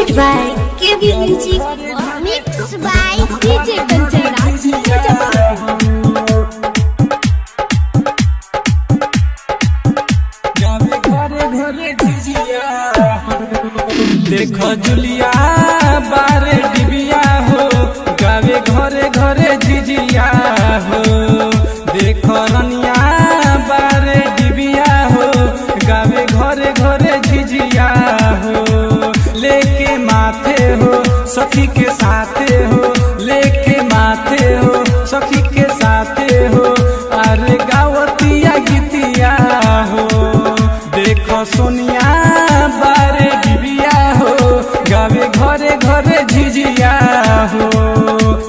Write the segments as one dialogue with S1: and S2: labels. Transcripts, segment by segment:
S1: Presented by KB Music. Mixed by DJ Kanchan Raj.
S2: देखो जुलिया बारे डिबिया हो गावे घरे घरे झिझिया हो। देखो रनिया बारे डिबिया हो गावे घरे घरे झिझिया हो। लेके माथे हो सखी के साथे हो, लेके माथे हो सखी के साथे हो। अरे गावतिया गीतिया हो। देखो सोनिया बारे डिबिया हो गावे घरे घरे झिझिया हो।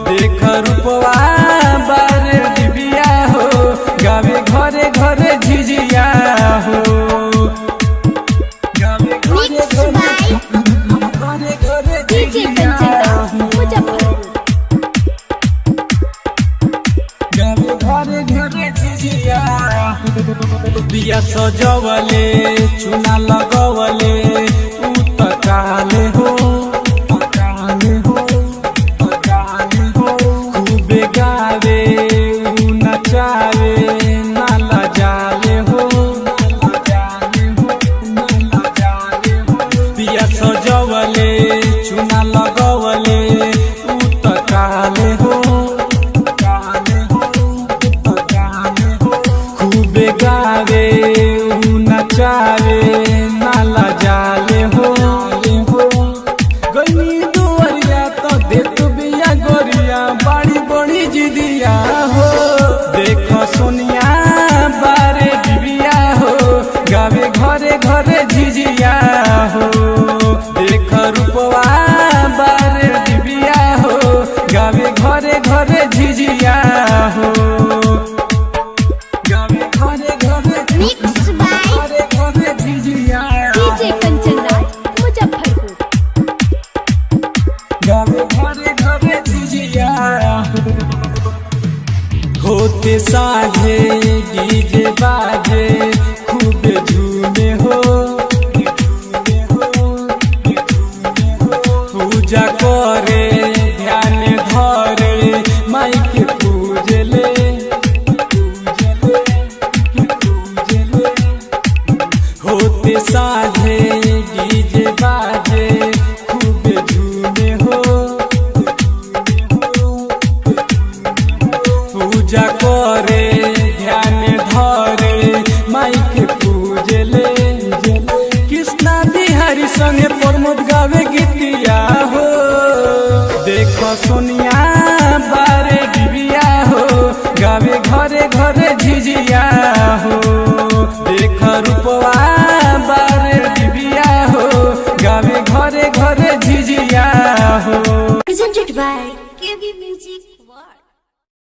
S2: देख रूपवा बारे डिबिया हो गावे घरे घरे झिझिया हो। गावे घरे घरे
S1: DJ Kanchan Raj, मुजफ्फरपुर।
S2: गावे घरे घरे झिझिया। दिया सजवले चुना लगवले काले हो काले हो काले हो। खूबे गावे नचावे नाला जाले हो नाला जाले हो नाला जाले हो। दिया सजवले चुना लगवले काले हो काले हो काले हो। खूबे गावे नचावे नाला जाले हो। गनी दुआरिया तो दे तू बिया गोरिया बड़ी बड़ी जिदिया हो। देखो सोनिया बारे डिबिया हो गावे घरे घरे झिझिया हो। देख रूपवा बारे डिबिया हो गावे घरे घरे झिझिया हो। गावे घरे घरे
S1: Mixed by
S2: घरे घरे झिझिया।
S1: DJ Kanchan Raj, Muzaffarpur.
S2: गावे घरे घरे झिझिया। होते साझे डीजे बाजे खूब